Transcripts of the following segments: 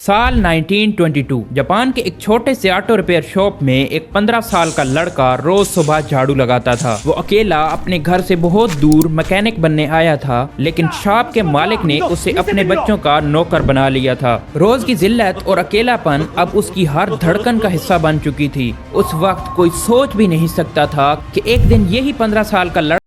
साल 1922 जापान के एक छोटे से ऑटो रिपेयर शॉप में एक 15 साल का लड़का रोज सुबह झाड़ू लगाता था। वो अकेला अपने घर से बहुत दूर मैकेनिक बनने आया था, लेकिन शॉप के मालिक ने उसे अपने बच्चों का नौकर बना लिया था। रोज की जिल्लत और अकेलापन अब उसकी हर धड़कन का हिस्सा बन चुकी थी। उस वक्त कोई सोच भी नहीं सकता था कि एक दिन यही 15 साल का लड़का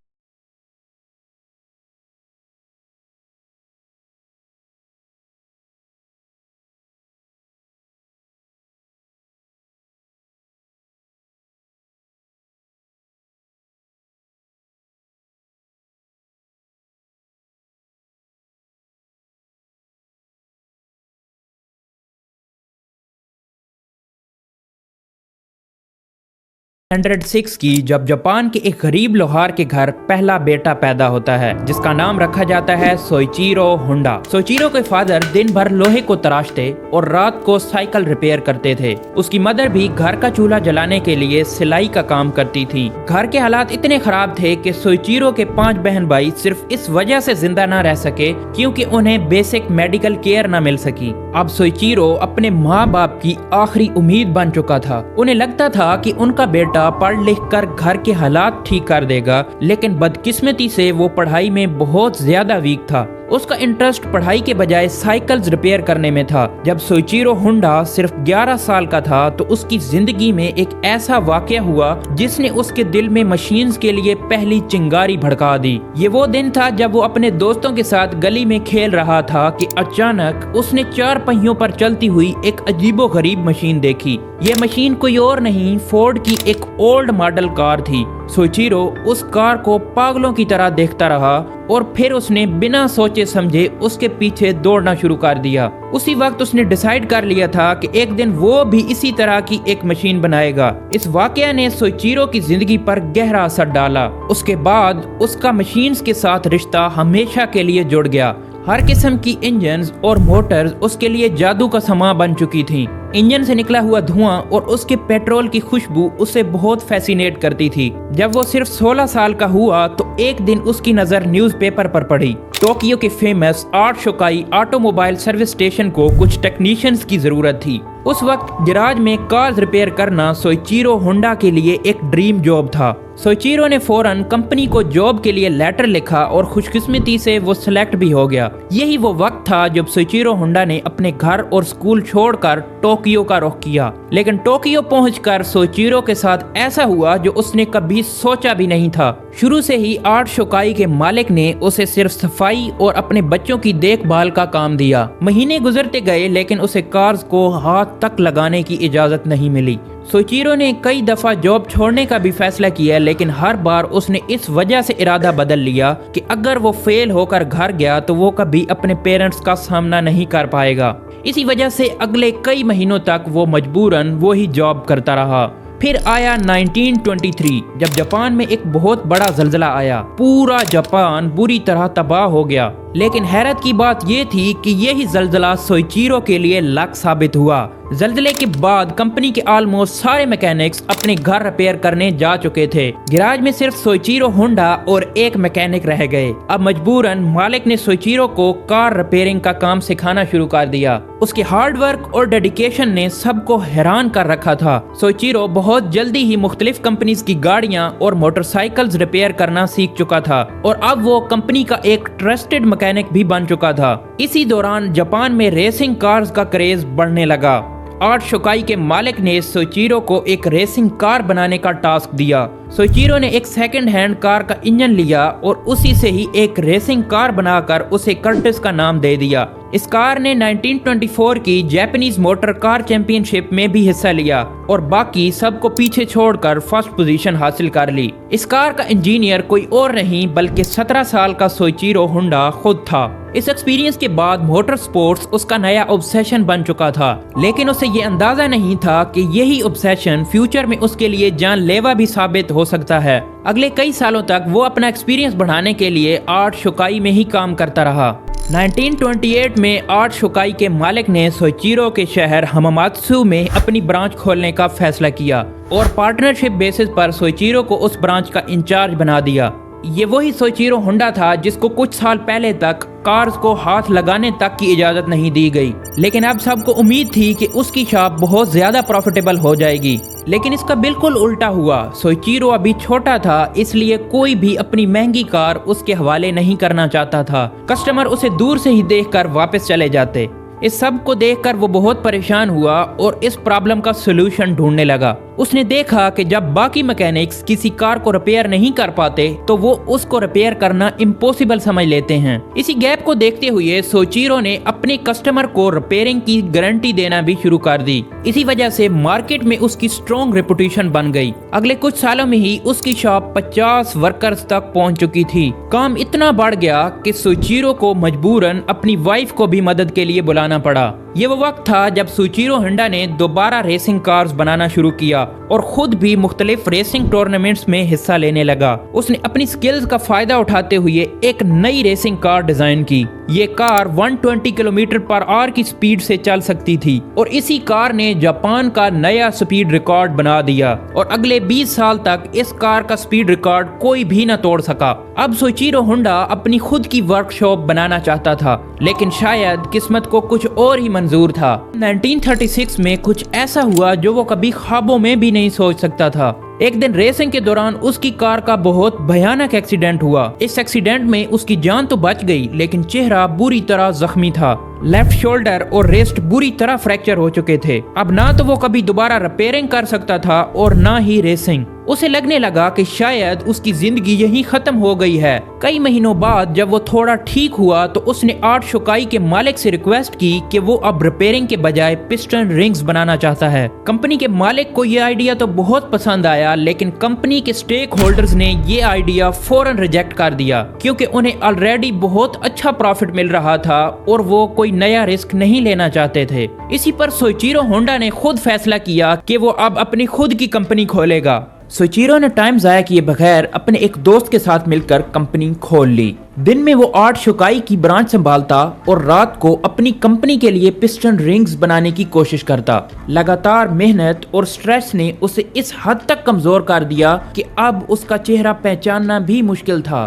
106 की जब जापान के एक गरीब लोहार के घर पहला बेटा पैदा होता है, जिसका नाम रखा जाता है सोइचिरो होंडा। सोइचिरो के फादर दिन भर लोहे को तराशते और रात को साइकिल रिपेयर करते थे। उसकी मदर भी घर का चूल्हा जलाने के लिए सिलाई का काम करती थी। घर के हालात इतने खराब थे कि सोइचिरो के 5 बहन भाई सिर्फ इस वजह से जिंदा न रह सके क्योंकि उन्हें बेसिक मेडिकल केयर न मिल सकी। अब सोइचिरो अपने माँ बाप की आखिरी उम्मीद बन चुका था। उन्हें लगता था कि उनका बेटा पढ़ लिख कर घर के हालात ठीक कर देगा, लेकिन बदकिस्मती से वो पढ़ाई में बहुत ज्यादा वीक था। उसका इंटरेस्ट पढ़ाई के बजाय साइकिल्स रिपेयर करने में था। जब सोइचिरो होंडा सिर्फ 11 साल का था तो उसकी जिंदगी में एक ऐसा वाकया हुआ जिसने उसके दिल में मशीन्स के लिए पहली चिंगारी भड़का दी। ये वो दिन था जब वो अपने दोस्तों के साथ गली में खेल रहा था कि अचानक उसने 4 पहियों पर चलती हुई एक अजीबोगरीब मशीन देखी। ये मशीन कोई और नहीं, फोर्ड की एक ओल्ड मॉडल कार थी। सोइचिरो उस कार को पागलों की तरह देखता रहा और फिर उसने बिना सोचे समझे उसके पीछे दौड़ना शुरू कर दिया। उसी वक्त उसने डिसाइड कर लिया था कि एक दिन वो भी इसी तरह की एक मशीन बनाएगा। इस वाकया ने सोइचिरो की जिंदगी पर गहरा असर डाला। उसके बाद उसका मशीन्स के साथ रिश्ता हमेशा के लिए जुड़ गया। हर किस्म की इंजन्स और मोटर्स उसके लिए जादू का समा बन चुकी थीं। इंजन से निकला हुआ धुआं और उसके पेट्रोल की खुशबू उसे बहुत फैसिनेट करती थी। जब वो सिर्फ 16 साल का हुआ तो एक दिन उसकी नजर न्यूज़पेपर पर पड़ी। टोक्यो के famous art शोकाई automobile service station को कुछ टेक्नीशियंस की जरूरत थी। उस वक्त गैराज में कार्स रिपेयर करना सोइचिरो होंडा के लिए एक ड्रीम जॉब था। सोइचिरो ने फौरन कंपनी को जॉब के लिए लेटर लिखा और खुशकिस्मती से वो सिलेक्ट भी हो गया। यही वो वक्त था जब सोइचिरो होंडा ने अपने घर और स्कूल छोड़कर टोक्यो का रुख किया। लेकिन टोक्यो पहुंचकर सोइचिरो के साथ ऐसा हुआ जो उसने कभी सोचा भी नहीं था। शुरू से ही आर्ट शोकाई के मालिक ने उसे सिर्फ सफाई और अपने बच्चों की देखभाल का काम दिया। महीने गुजरते गए लेकिन उसे कार्स को हाथ तक लगाने की इजाजत नहीं मिली। सोइचिरो ने कई दफा जॉब छोड़ने का भी फैसला किया, लेकिन हर बार उसने इस वजह से इरादा बदल लिया कि अगर वो फेल होकर घर गया तो वो कभी अपने पेरेंट्स का सामना नहीं कर पाएगा। इसी वजह से अगले कई महीनों तक वो मजबूरन वो ही जॉब करता रहा। फिर आया 1923 जब जापान में एक बहुत बड़ा जल्जला आया। पूरा जापान बुरी तरह तबाह हो गया। लेकिन हैरत की बात ये थी कि यही जल्जला सोइचिरो के लिए लक साबित हुआ। जल्जले के बाद कंपनी के ऑलमोस्ट सारे मैकेनिक्स अपने घर रिपेयर करने जा चुके थे। गैराज में सिर्फ सोइचिरो होंडा और एक मैकेनिक रह गए। अब मजबूरन मालिक ने सोइचिरो को कार रिपेयरिंग का काम सिखाना शुरू कर दिया। उसके हार्ड वर्क और डेडिकेशन ने सबको हैरान कर रखा था। सोइचिरो बहुत जल्दी ही मुख्तलिफ कंपनीज की गाड़ियां और मोटरसाइकिल्स रिपेयर करना सीख चुका था और अब वो कंपनी का एक ट्रस्टेड मैकेनिक भी बन चुका था। इसी दौरान जापान में रेसिंग कार्स का क्रेज बढ़ने लगा। आर्ट शोकाई के मालिक ने सोइचिरो को एक रेसिंग कार बनाने का टास्क दिया। सोइचिरो ने एक सेकंड हैंड कार का इंजन लिया और उसी से ही एक रेसिंग कार बनाकर उसे कर्टिस का नाम दे दिया। इस कार ने 1924 की जापानीज मोटर कार चैंपियनशिप में भी हिस्सा लिया और बाकी सबको पीछे छोड़कर फर्स्ट पोजीशन हासिल कर ली। इस कार का इंजीनियर कोई और नहीं बल्कि 17 साल का सोइचिरो होंडा खुद था। इस एक्सपीरियंस के बाद मोटर स्पोर्ट्स उसका नया ऑब्सेशन बन चुका था, लेकिन उसे ये अंदाजा नहीं था कि यही ऑब्सेशन फ्यूचर में उसके लिए जानलेवा भी साबित हो सकता है। अगले कई सालों तक वो अपना एक्सपीरियंस बढ़ाने के लिए आर्ट शोकाई में ही काम करता रहा। 1928 में आर्ट शोकाई के मालिक ने सोइचिरो के शहर हमामात्सु में अपनी ब्रांच खोलने का फैसला किया और पार्टनरशिप बेसिस पर सोइचिरो को उस ब्रांच का इंचार्ज बना दिया। ये वही सोइचिरो होंडा था जिसको कुछ साल पहले तक कार्स को हाथ लगाने तक की इजाजत नहीं दी गई, लेकिन अब सबको उम्मीद थी कि उसकी शॉप बहुत ज्यादा प्रॉफिटेबल हो जाएगी। लेकिन इसका बिल्कुल उल्टा हुआ। सोइचिरो अभी छोटा था, इसलिए कोई भी अपनी महंगी कार उसके हवाले नहीं करना चाहता था। कस्टमर उसे दूर से ही देखकर वापस चले जाते। इस सब को देखकर वो बहुत परेशान हुआ और इस प्रॉब्लम का सलूशन ढूंढने लगा। उसने देखा कि जब बाकी मैकेनिक्स किसी कार को रिपेयर नहीं कर पाते तो वो उसको रिपेयर करना इम्पॉसिबल समझ लेते हैं। इसी गैप को देखते हुए सोइचिरो ने अपने कस्टमर को रिपेयरिंग की गारंटी देना भी शुरू कर दी। इसी वजह से मार्केट में उसकी स्ट्रॉन्ग रेपुटेशन बन गई। अगले कुछ सालों में ही उसकी शॉप 50 वर्कर्स तक पहुंच चुकी थी। काम इतना बढ़ गया कि सोइचिरो को मजबूरन अपनी वाइफ को भी मदद के लिए बुलाना पड़ा। ये वो वक्त था जब सोइचिरो होंडा ने दोबारा रेसिंग कार्स बनाना शुरू किया और खुद भी मुख्तलिफ रेसिंग टूर्नामेंट्स में हिस्सा लेने लगा। उसने अपनी स्किल्स का फायदा उठाते हुए एक नई रेसिंग कार डिजाइन की। ये कार 120 किलोमीटर पर आवर की स्पीड से चल सकती थी और इसी कार ने जापान का नया स्पीड रिकॉर्ड बना दिया और अगले 20 साल तक इस कार का स्पीड रिकॉर्ड कोई भी न तोड़ सका। अब सोइचिरो होंडा अपनी खुद की वर्कशॉप बनाना चाहता था, लेकिन शायद किस्मत को कुछ और ही मंजूर था। 1936 में कुछ ऐसा हुआ जो वो कभी ख्वाबों में भी नहीं सोच सकता था। एक दिन रेसिंग के दौरान उसकी कार का बहुत भयानक एक्सीडेंट हुआ। इस एक्सीडेंट में उसकी जान तो बच गई, लेकिन चेहरा बुरी तरह जख्मी था। लेफ्ट शोल्डर और रिस्ट बुरी तरह फ्रैक्चर हो चुके थे। अब ना तो वो कभी दोबारा रिपेयरिंग कर सकता था और ना ही रेसिंग। उसे लगने लगा कि शायद उसकी जिंदगी यहीं खत्म हो गई है। कई महीनों बाद जब वो थोड़ा ठीक हुआ तो उसने आर्ट शोकाई के मालिक से रिक्वेस्ट की कि वो अब रिपेयरिंग के बजाय पिस्टन रिंग्स बनाना चाहता है। कंपनी के मालिक को ये आइडिया तो बहुत पसंद आया, लेकिन कंपनी के स्टेक होल्डर्स ने ये आइडिया फौरन रिजेक्ट कर दिया, क्योंकि उन्हें ऑलरेडी बहुत अच्छा प्रॉफिट मिल रहा था और वो कोई नया रिस्क नहीं लेना चाहते थे। इसी पर सोइचिरो होंडा ने खुद फैसला किया कि वो अब अपनी खुद की कंपनी खोलेगा। सोइचिरो ने टाइम जाया किए बगैर अपने एक दोस्त के साथ मिलकर कंपनी खोल ली। दिन में वो आर्ट शोकाई की ब्रांच संभालता और रात को अपनी कंपनी के लिए पिस्टन रिंग्स बनाने की कोशिश करता। लगातार मेहनत और स्ट्रेस ने उसे इस हद तक कमजोर कर दिया कि अब उसका चेहरा पहचानना भी मुश्किल था।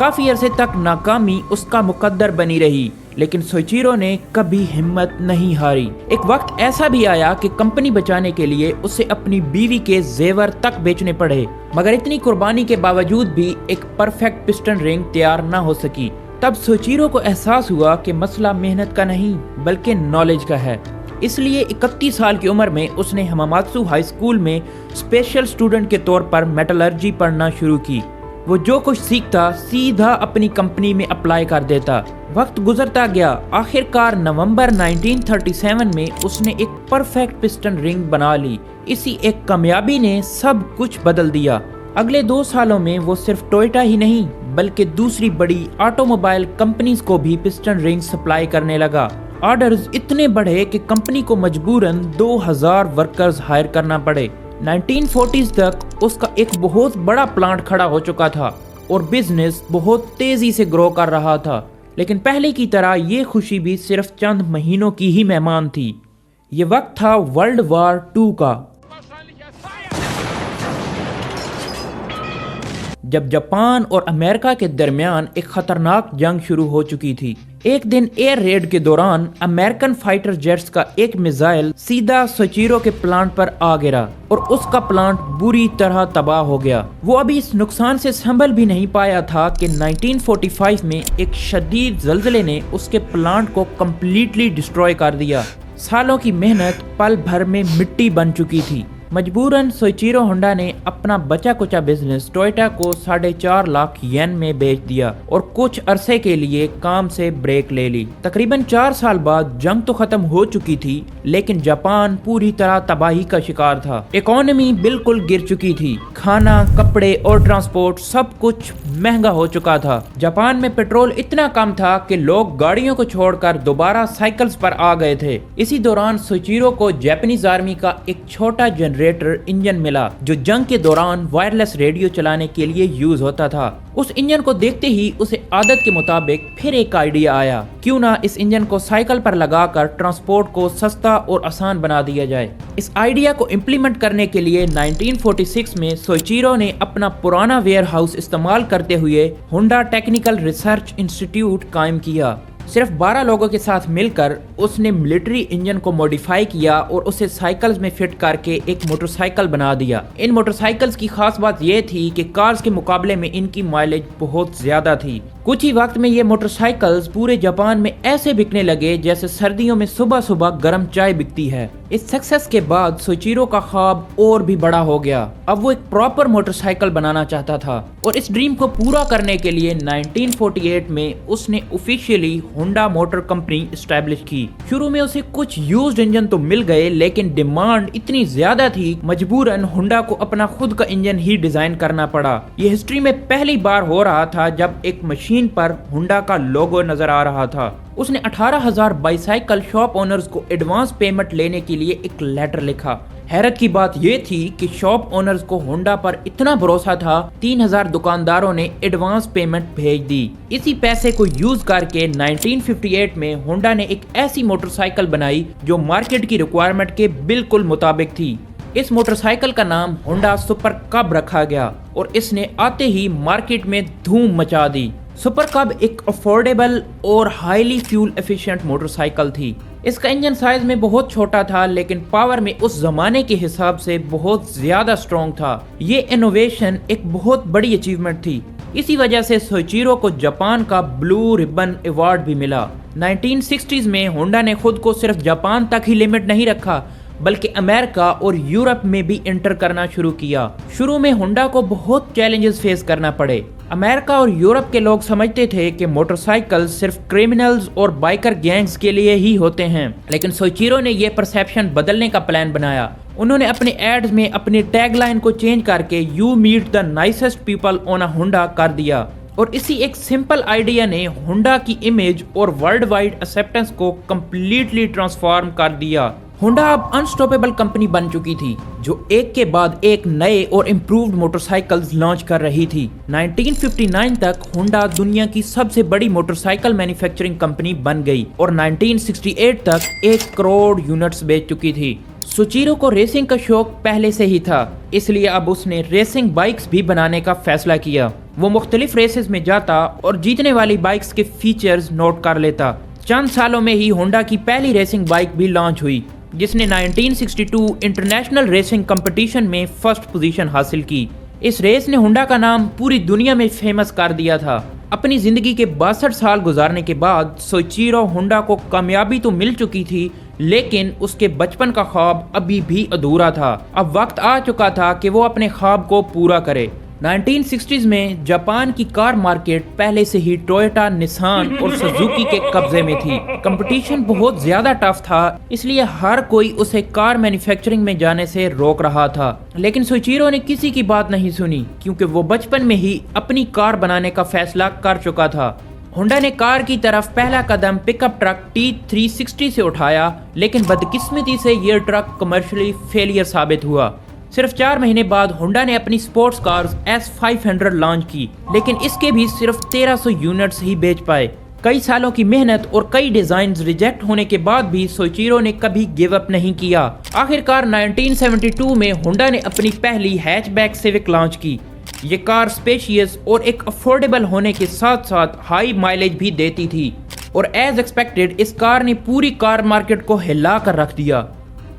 काफी अरसे तक नाकामी उसका मुकद्दर बनी रही, लेकिन सोइचिरो ने कभी हिम्मत नहीं हारी। एक वक्त ऐसा भी आया कि कंपनी बचाने के लिए उसे अपनी बीवी के जेवर तक बेचने पड़े, मगर इतनी कुर्बानी के बावजूद भी एक परफेक्ट पिस्टन रिंग तैयार न हो सकी। तब सोइचिरो को एहसास हुआ कि मसला मेहनत का नहीं बल्कि नॉलेज का है। इसलिए 31 साल की उम्र में उसने हमामात्सु हाई स्कूल में स्पेशल स्टूडेंट के तौर पर मेटलर्जी पढ़ना शुरू की। वो जो कुछ सीखता सीधा अपनी कंपनी में अप्लाई कर देता। वक्त गुजरता गया। आखिरकार नवंबर 1937 में उसने एक परफेक्ट पिस्टन रिंग बना ली। इसी एक कामयाबी ने सब कुछ बदल दिया। अगले 2 सालों में वो सिर्फ टोयोटा ही नहीं बल्कि दूसरी बड़ी ऑटोमोबाइल कंपनीज को भी पिस्टन रिंग सप्लाई करने लगा। ऑर्डर्स इतने बढ़े कि कंपनी को मजबूरन 2000 वर्कर्स हायर करना पड़े। 1940s तक उसका एक बहुत बड़ा प्लांट खड़ा हो चुका था और बिजनेस बहुत तेजी से ग्रो कर रहा था। लेकिन पहले की तरह ये खुशी भी सिर्फ चंद महीनों की ही मेहमान थी। ये वक्त था वर्ल्ड वॉर 2 का, जब जापान और अमेरिका के दरमियान एक खतरनाक जंग शुरू हो चुकी थी। एक दिन एयर रेड के दौरान अमेरिकन फाइटर जेट्स का एक मिसाइल सीधा सोइचिरो के प्लांट पर आ गिरा और उसका प्लांट बुरी तरह तबाह हो गया। वो अभी इस नुकसान से संभल भी नहीं पाया था कि 1945 में एक शदीद ज़ल्ज़ले ने उसके प्लांट को कम्प्लीटली डिस्ट्रॉय कर दिया। सालों की मेहनत पल भर में मिट्टी बन चुकी थी। मजबूरन सोइचिरो होंडा ने अपना बचा कुचा बिजनेस टोयोटा को 4.5 लाख येन में बेच दिया और कुछ अरसे के लिए काम से ब्रेक ले ली। तकरीबन 4 साल बाद जंग तो खत्म हो चुकी थी, लेकिन जापान पूरी तरह तबाही का शिकार था। इकोनॉमी बिल्कुल गिर चुकी थी। खाना, कपड़े और ट्रांसपोर्ट सब कुछ महंगा हो चुका था। जापान में पेट्रोल इतना कम था कि लोग गाड़ियों को छोड़कर दोबारा साइकिल्स पर आ गए थे। इसी दौरान सोइचिरो को जापानीज आर्मी का एक छोटा जनरेटर जनरेटर इंजन मिला जो जंग के दौरान वायरलेस रेडियो चलाने के लिए यूज होता था। उस इंजन को देखते ही उसे आदत के मुताबिक फिर एक आइडिया आया, क्यों ना इस इंजन को साइकिल पर लगाकर ट्रांसपोर्ट को सस्ता और आसान बना दिया जाए। इस आइडिया को इम्प्लीमेंट करने के लिए 1946 में सोइचिरो ने अपना पुराना वेयर हाउस इस्तेमाल करते हुए होंडा टेक्निकल रिसर्च इंस्टीट्यूट कायम किया। सिर्फ 12 लोगों के साथ मिलकर उसने मिलिट्री इंजन को मॉडिफाई किया और उसे साइकिल्स में फिट करके एक मोटरसाइकिल बना दिया। इन मोटरसाइकिल्स की खास बात यह थी कि कार्स के मुकाबले में इनकी माइलेज बहुत ज्यादा थी। कुछ ही वक्त में ये मोटरसाइकिल्स पूरे जापान में ऐसे बिकने लगे जैसे सर्दियों में सुबह सुबह गर्म चाय बिकती है। इस सक्सेस के बाद सोइचिरो का ख्वाब और भी बड़ा हो गया। अब वो एक प्रॉपर मोटरसाइकिल बनाना चाहता था और इस ड्रीम को पूरा करने के लिए 1948 में उसने officially Honda motor company establish की। शुरू में उसे कुछ यूज्ड इंजन तो मिल गए, लेकिन डिमांड इतनी ज्यादा थी, मजबूरन होंडा को अपना खुद का इंजन ही डिजाइन करना पड़ा। ये हिस्ट्री में पहली बार हो रहा था जब एक मशीन पर होंडा का लोगो नजर आ रहा था। उसने 18,000 बाइसाइकिल शॉप ओनर्स को एडवांस पेमेंट लेने के लिए एक लेटर लिखा। हैरत की बात यह थी कि शॉप ओनर्स को होंडा पर इतना भरोसा था, 3,000 दुकानदारों ने एडवांस पेमेंट भेज दी। इसी पैसे को यूज करके 1958 में होंडा ने एक ऐसी मोटरसाइकिल बनाई जो मार्केट की रिक्वायरमेंट के बिल्कुल मुताबिक थी। इस मोटरसाइकिल का नाम होंडा सुपर कब रखा गया और इसने आते ही मार्केट में धूम मचा दी। सुपर कब एक अफोर्डेबल और हाईली फ्यूल एफिशिएंट मोटरसाइकिल थी। इसका इंजन साइज में बहुत छोटा था, लेकिन पावर में उस जमाने के हिसाब से बहुत ज्यादा स्ट्रॉन्ग था। ये इनोवेशन एक बहुत बड़ी अचीवमेंट थी। इसी वजह से सोइचिरो को जापान का ब्लू रिबन अवार्ड भी मिला। 1960s में होंडा ने खुद को सिर्फ जापान तक ही लिमिट नहीं रखा, बल्कि अमेरिका और यूरोप में भी एंटर करना शुरू किया। शुरू में होंडा को बहुत चैलेंजेस फेस करना पड़े। अमेरिका और यूरोप के लोग समझते थे कि मोटरसाइकिल सिर्फ क्रिमिनल्स और बाइकर गैंग्स के लिए ही होते हैं, लेकिन सोइचिरो ने यह परसेप्शन बदलने का प्लान बनाया। उन्होंने अपने एड्स में अपनी टैगलाइन को चेंज करके you meet the nicest people on a Honda कर दिया और इसी एक सिंपल आइडिया ने होंडा की इमेज और वर्ल्ड वाइड एक्सेप्टेंस को कम्प्लीटली ट्रांसफॉर्म कर दिया। होंडा अब अनस्टॉपेबल कंपनी बन चुकी थी जो एक के बाद एक नए और इम्प्रूव्ड मोटरसाइकिल्स लॉन्च कर रही थी। 1959 तक होंडा दुनिया की सबसे बड़ी मोटरसाइकिल मैन्युफैक्चरिंग कंपनी बन गई और 1968 तक 1 करोड़ यूनिट्स बेच चुकी थी। सोइचिरो को रेसिंग का शौक पहले से ही था, इसलिए अब उसने रेसिंग बाइक्स भी बनाने का फैसला किया। वो मुख्तलिफ रेसेस में जाता और जीतने वाली बाइक्स के फीचर्स नोट कर लेता। चंद सालों में ही होंडा की पहली रेसिंग बाइक भी लॉन्च हुई, जिसने 1962 इंटरनेशनल रेसिंग कंपटीशन में फर्स्ट पोजीशन हासिल की। इस रेस ने होंडा का नाम पूरी दुनिया में फेमस कर दिया था। अपनी जिंदगी के 62 साल गुजारने के बाद सोइचिरो होंडा को कामयाबी तो मिल चुकी थी, लेकिन उसके बचपन का ख्वाब अभी भी अधूरा था। अब वक्त आ चुका था कि वो अपने ख्वाब को पूरा करे। 1960s में जापान की कार मार्केट पहले से ही टोयोटा, निसान और सुजुकी के कब्जे में थी। कंपटीशन बहुत ज्यादा टफ था, इसलिए हर कोई उसे कार मैन्युफैक्चरिंग में जाने से रोक रहा था। लेकिन सोइचिरो ने किसी की बात नहीं सुनी, क्योंकि वो बचपन में ही अपनी कार बनाने का फैसला कर चुका था। होंडा ने कार की तरफ पहला कदम पिकअप ट्रक T360 से उठाया, लेकिन बदकिस्मती से यह ट्रक कमर्शियली फेलियर साबित हुआ। सिर्फ 4 महीने बाद होंडा ने अपनी स्पोर्ट्स कार्स S500 लॉन्च की, लेकिन इसके भी सिर्फ 1300 यूनिट्स ही बेच पाए। कई सालों की मेहनत और कई डिजाइन्स रिजेक्ट होने के बाद भी सोइचिरो ने कभी गिव अप नहीं किया। आखिरकार 1972 में होंडा ने अपनी पहली हैचबैक सिविक लॉन्च की। ये कार स्पेशियस और एक अफोर्डेबल होने के साथ साथ हाई माइलेज भी देती थी और एज एक्सपेक्टेड इस कार ने पूरी कार मार्केट को हिला कर रख दिया।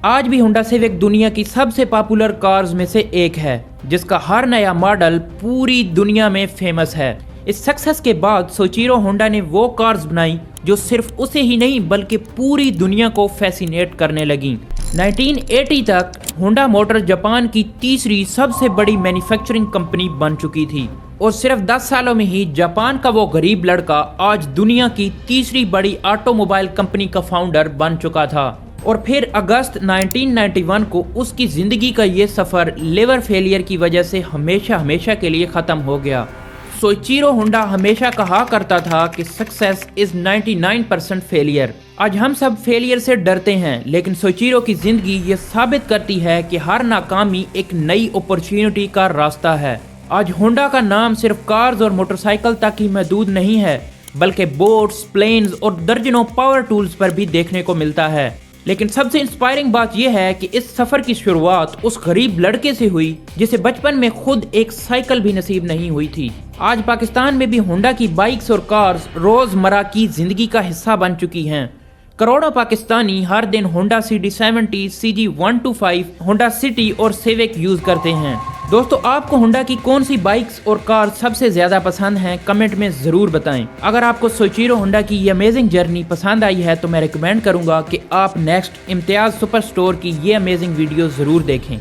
आज भी होंडा सिविक दुनिया की सबसे पॉपुलर कार्स में से एक है, जिसका हर नया मॉडल पूरी दुनिया में फेमस है। इस सक्सेस के बाद सोइचिरो होंडा ने वो कार्स बनाई जो सिर्फ उसे ही नहीं बल्कि पूरी दुनिया को फैसिनेट करने लगी। 1980 तक होंडा मोटर जापान की तीसरी सबसे बड़ी मैन्युफैक्चरिंग कंपनी बन चुकी थी और सिर्फ 10 सालों में ही जापान का वो गरीब लड़का आज दुनिया की तीसरी बड़ी ऑटोमोबाइल कंपनी का फाउंडर बन चुका था। और फिर अगस्त 1991 को उसकी जिंदगी का ये सफर लिवर फेलियर की वजह से हमेशा के लिए खत्म हो गया। सोइचिरो होंडा हमेशा कहा करता था कि सक्सेस इज 99% फेलियर। आज हम सब फेलियर से डरते हैं, लेकिन सोइचिरो की जिंदगी ये साबित करती है कि हर नाकामी एक नई अपॉर्चुनिटी का रास्ता है। आज होंडा का नाम सिर्फ कार्स और मोटरसाइकिल तक ही महदूद नहीं है, बल्कि बोट्स, प्लेन्स और दर्जनों पावर टूल्स पर भी देखने को मिलता है। लेकिन सबसे इंस्पायरिंग बात यह है कि इस सफर की शुरुआत उस गरीब लड़के से हुई जिसे बचपन में खुद एक साइकिल भी नसीब नहीं हुई थी। आज पाकिस्तान में भी होंडा की बाइक्स और कार्स रोजमर्रा की जिंदगी का हिस्सा बन चुकी हैं। करोड़ों पाकिस्तानी हर दिन Honda CD70, CG125, Honda city और सिविक यूज करते हैं। दोस्तों, आपको होंडा की कौन सी बाइक्स और कार सबसे ज्यादा पसंद हैं, कमेंट में जरूर बताएं। अगर आपको सोइचिरो होंडा की ये अमेजिंग जर्नी पसंद आई है तो मैं रिकमेंड करूंगा कि आप नेक्स्ट इम्तियाज सुपर स्टोर की ये अमेजिंग वीडियो जरूर देखें।